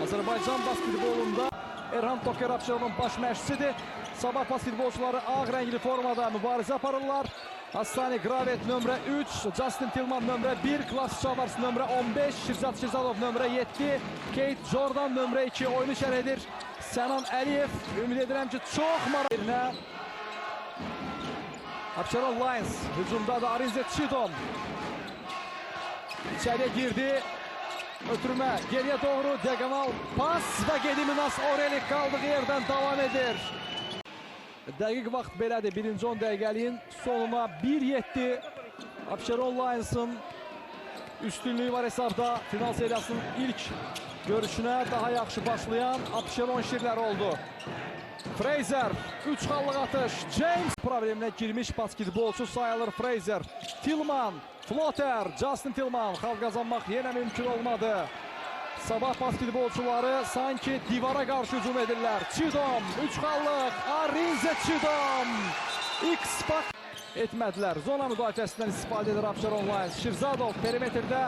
Azərbaycan basketbolunda Erhan Toker Abşeronun baş məşqçisidir. Sabah basketbolçuları ağ rəngli formada mübarizə aparırlar. Hassani Gravet nömrə 3, Justin Tillman nömrə 1, Klaus Chavars nömrə 15, Shirzad Shirzadov nömrə 7, Kate Jordan nömrə 2 oyunu şərh edir. Sənan Əliyev, ümid edirəm ki, çox maraqlı. Abşeron Lions hücumda da Arinze Chidom içəriyə girdi. Ötürmə geriyə doğru diagonal pas və Gediminas Orelik qaldığı yerdən davam edir. Dəqiq vaxt belədir. Birinci 10 dəqiqəliyin sonuna 1-7 Abşeron Lions'ın üstünlüyü var hesabda. Final seriyasının ilk görüşünə daha yaxşı başlayan Abşeron şirləri oldu. Fraser 3 xallıq atış. James problemine girmiş basketbolçu sayılır Fraser. Tillman, floater, Justin Tillman. Xal qazanmaq yenə mümkün olmadı. Sabah basketbolçuları sanki divara qarşı hücum edirlər. Chidom 3 xallıq. Arinze Chidom. X-Pack etmədilər. Zona müdafiəsindən istifadə edir Abşeron Lions. Shirzadov perimetrdə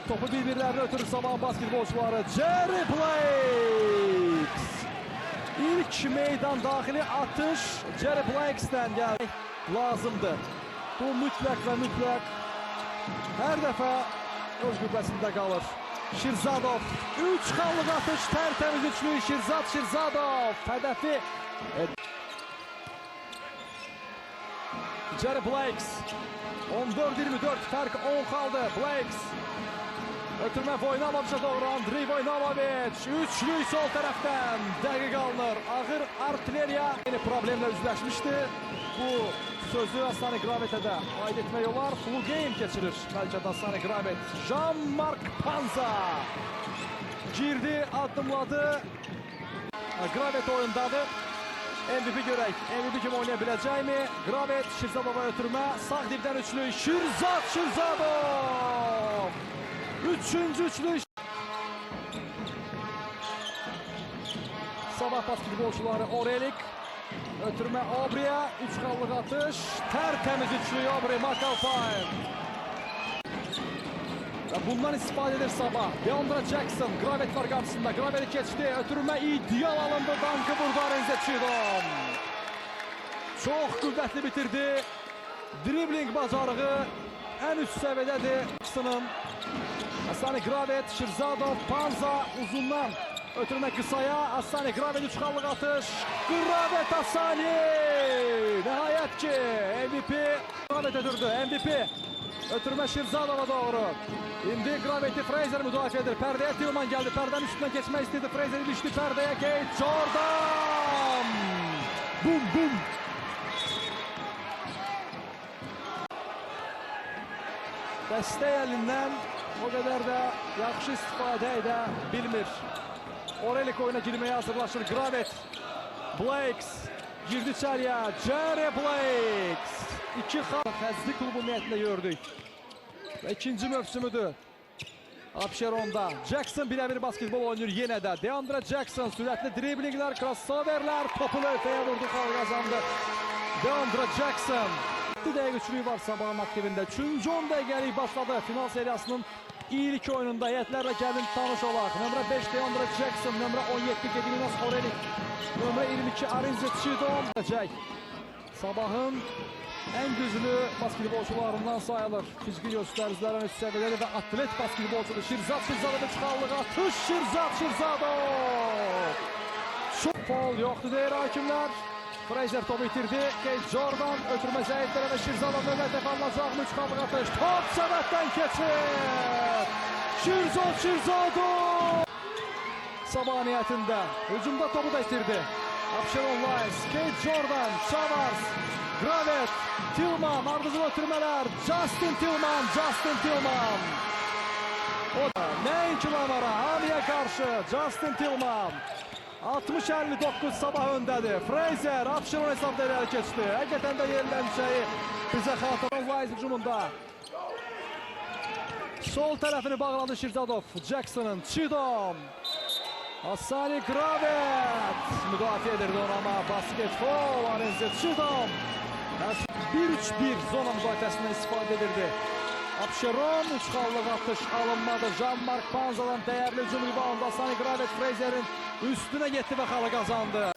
topu bir-birlərinə ötürür Sabah basketbolçuları. Jerry Blakes. İlk meydan daxili atış Jerry Blakes'dən gəldi. Lazımdır. Bu mütləq və mütləq hər dəfə öz qüvvəsində qalır. Shirzadov 3 xallıq atış, tərtəmiz üçlü Shirzad Shirzadov hədəfi. Jerry Blakes 14-24 fərq 10 qaldı. Blakes ötürmə Voynamovic'e doğru Andrey Voynavovic. Üçlü sol tərəfdən dəqiq alınır. Ağır artilleriya yeni problemlə üzləşmişdi. Bu sözü Hassani Gravet'e də aid etmək olar. Flu game keçirir bəlkə də Hassani Gravet. Jean-Marc Panza girdi, addımladı. Gravet oyundadır. MVP görək. MVP kim oynaya biləcəkmi? Gravet, Shirzadova ötürmə. Sağ dibdən üçlü. Shirzad Shirzadov. Üçüncü üçlü. Sabah basketbolçuları Orelik. Ötürmə Obri'ye. 3 xallıq atış. Tərtəmiz üçlü Obri Makalpay. Bundan istifadə edir Sabah. Deandra Jackson. Gravet var qarşısında. Gravet'i keçdi. Ötürmə ideal alındı. Dankı vurdu Arinze Chidom. Çox qüvvətli bitirdi. Dribling bacarığı ən üst səviyyədədir. Hassani Gravet, Shirzadov, Panza uzundan ötürmə qısaya. Hassani Gravet 3 xallıq atış. Gravet Hassani. Nəhayət ki MVP Gravet ötürdü. MVP ötürmə Shirzadova doğru. İndi Gravet'i Fraser müdafiə edir. Pərdəyə Tillman gəldi. Pərdənin üstündən keçmək istedi. Fraser ilişdi pərdəyə. Kate Jordan. Bum bum. Dəstək əlindən o qədər də yaxşı istifadə edə bilmir. Orelik oyuna girməyə hazırlaşır. Gravet. Blakes girdi içəriyə. Jerry Blakes. 2 xallıq Xəzli klubu ümumiyyətlə gördük. Və ikinci mövsümüdür Abşeronda. Jackson birebir basketbol oynuyor yenə də. Deandra Jackson sürətli driblinglər, crossoverlər. Topu lövhəyə vurdu, xal qazandı. Deandra Jackson. 7 dəqiq üçlüyü var Sabahın aktivində. 3-cü 10 dəqiqəlik başladı final seriyasının ilk oyununda. Heyətlərlə gəlin tanış olaq. Nömrə 5 Deandra Jackson, nömrə 17 Gediminas Orelik, nömrə 22 Arinze Chidom. Sabahın ən güclü basketbolçularından sayılır. Fiziki göstəricilərin üst səviyyəli və atlet basketbolçudur. Shirzad Shirzadov 3 xallıq atış. Shirzad Shirzadov. Çox faul yoxdur deyir hakimlər. Fraser topu itirdi. Kate Jordan ötürmə zəiflərə və Shirzadov növbət alınacaq. 3 xallıq atış. Top səbətdən keçir. Shirzad Shirzadov. Sabah niyyətində. Hücumda topu da itirdi. Abşeron Lions. Kate Jordan. Chavars. Gravet. Tillman. Ardıcıl ötürmələr. Justin Tillman. Justin Tillman. O da nəinki Lavara. Hamiyə qarşı. Justin Tillman. 60-59 Sabah öndədir. Fraser Abşeron hesabda irəli keçdi. Həqiqətən də yerilən şeyi bizə xatırlayan Lions hücumunda. Sol tərəfini bağladı Shirzadov. Jackson'ın. Chidom. Hassani Gravet. Müdafiə edirdi ona ama basket foul. Arinze Chidom. 1-3-1 zona müdafiəsindən istifadə edirdi. Abşeron 3 xallıq atış alınmadı. Jean-Marc Panza'dan değerli hücum reboundu. Sonny Gravett Frazer'in üstüne gitti ve xalı kazandı.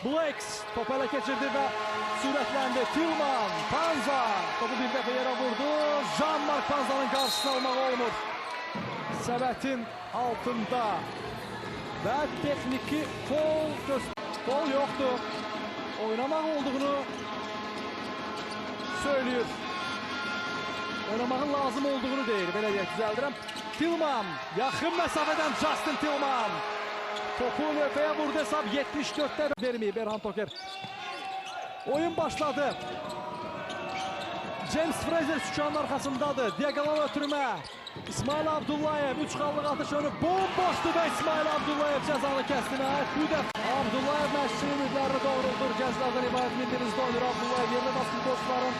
Blakes topu ele geçirdi ve süratlendi. Tillman, Panza topu bir defa yere vurdu. Jean-Marc Panza'nın karşısına almak olmur. Səbətin altında ve tekniki foul yoktu. Oynamak olduğunu söylüyor. Oynamağın lazım olduğunu deyir. Belə deyək, düzəldirəm. Tillman, yaxın məsafədən Justin Tillman. Topu lövhəyə vurdu, hesab 74'te verməyib Berhan Toker. Oyun başladı. James Fraser sükanın arkasındadır. Diagonal ötürmə. İsmail Abdullayev 3 xallıq atış önü bomboşdu ve İsmail Abdullayev cəzanı kəsdi. Bu dəfə Abdullayev məşqçinin ümidlərini doğruldur. Gənclərdən ibarət millimizdə oynayır Abdullayev. Yerli basketbolçuların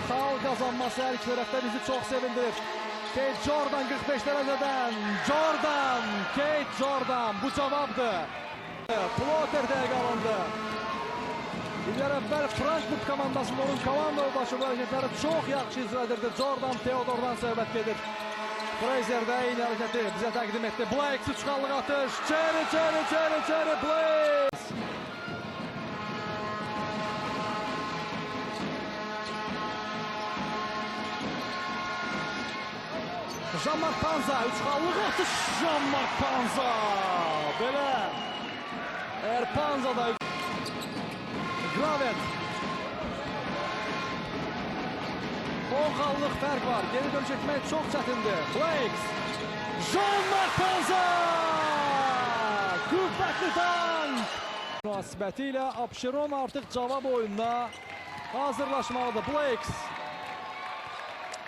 xal kazanması her iki tarafta bizi çok sevindirir. Kate Jordan 45 dereceden. Kate Jordan bu cevaptı. Plotter dəqiq alındı. İllər əvvəl Frankfurt komandasının onun komanda başı bu hərəkətləri çox yaxşı icra edirdi. Jordan Theodor'dan söhbət gedir. Fraser də eyni hərəkəti bizə təqdim etdi. Blakes 3 xallıq atış. Cherry Blakes. Jean-Marc Panza 3 xallıq atış. Jean-Marc Panza. Belə. Eğer Panza'da Gravett 10 xallıq fərq var. Geri dönüş etmək çox çətindir. Blakes. Jean-Marc Panza. Qüvvətli tank. Münasibətilə Abşeron artıq cavab oyununa hazırlaşmalıdır. Blakes.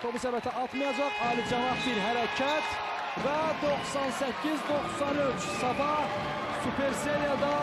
Topu səbətə atmayacaq. Ali cavab bir hərəkət. Və 98-93 Sabah Süper Seriyada